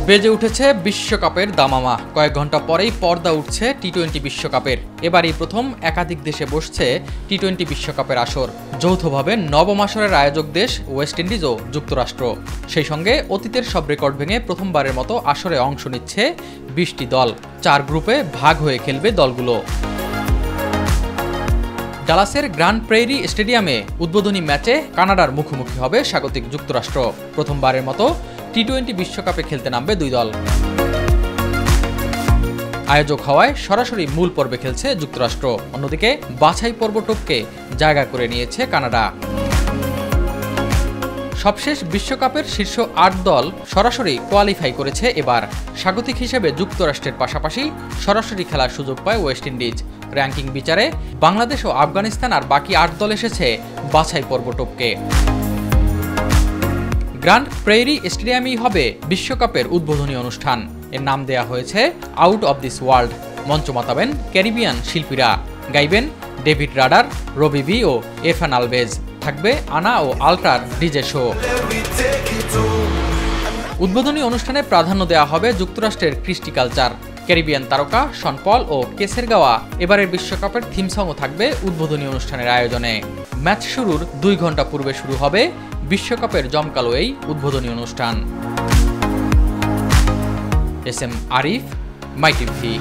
বেজে উঠেছে বিশ্বকাপের দামামা। কয়েক ঘন্টা পরেই পর্দা উঠছে টি-20 বিশ্বকাপের। এবারই প্রথম একাধিক দেশে বসছে টি-20 বিশ্বকাপের আসর। যৌথভাবে নবম আসরের আয়োজক দেশ ওয়েস্ট ইন্ডিজ ও যুক্তরাষ্ট্র। সেই সঙ্গে অতীতের সব রেকর্ড ভেঙে প্রথমবারের মতো আসরে অংশ নিচ্ছে 20টি দল। 4 গ্রুপে ভাগ হয়ে খেলবে দলগুলো। ডালাসের গ্র্যান্ড প্রেইরি স্টেডিয়ামে উদ্বোধনী ম্যাচে কানাডার মুখোমুখি হবে স্বাগতিক যুক্তরাষ্ট্র। প্রথমবারের মতো টি-20 বিশ্বকাপে খেলতে নামবে দুই দল। আয়োজক হওয়ায় সরাসরি মূল পর্বে খেলছে যুক্তরাষ্ট্র। অন্যদিকে বাছাই পর্ব টপকে জায়গা করে নিয়েছে কানাডা। সবশেষ বিশ্বকাপের শীর্ষ 8 দল সরাসরি কোয়ালিফাই করেছে এবার। স্বাগতিক হিসেবে যুক্তরাষ্ট্রের পাশাপাশি সরাসরি খেলার সুযোগ পায় ওয়েস্ট ইন্ডিজ। র্যাঙ্কিং বিচারে বাংলাদেশ ও আফগানিস্তান আর বাকি 8 দল এসেছে বাছাই পর্ব টপকে। গ্র্যান্ড প্রেইরি স্টেডিয়ামই হবে বিশ্বকাপের উদ্বোধনী অনুষ্ঠান। এর নাম দেয়া হয়েছে আউট অব দিস ওয়ার্ল্ড। মঞ্চ মাতাবেন ক্যারিবিয়ান শিল্পীরা। গাইবেন ডেভিড রাডার, রবি বি ও এরফান আলভেজ। থাকবে আনা ও আল্ট্রার ডিজে শো। উদ্বোধনী অনুষ্ঠানে প্রাধান্য দেওয়া হবে যুক্তরাষ্ট্রের কৃষ্টি কালচার। ক্যারিবিয়ান তারকা শন পল ও কেসের গাওয়া এবারের বিশ্বকাপের থিম সংও থাকবে উদ্বোধনী অনুষ্ঠানের আয়োজনে। ম্যাচ শুরুর 2 ঘন্টা পূর্বে শুরু হবে বিশ্বকাপের জমকালো এই উদ্বোধনী অনুষ্ঠান। এস এম আরিফ, মাই টিভি।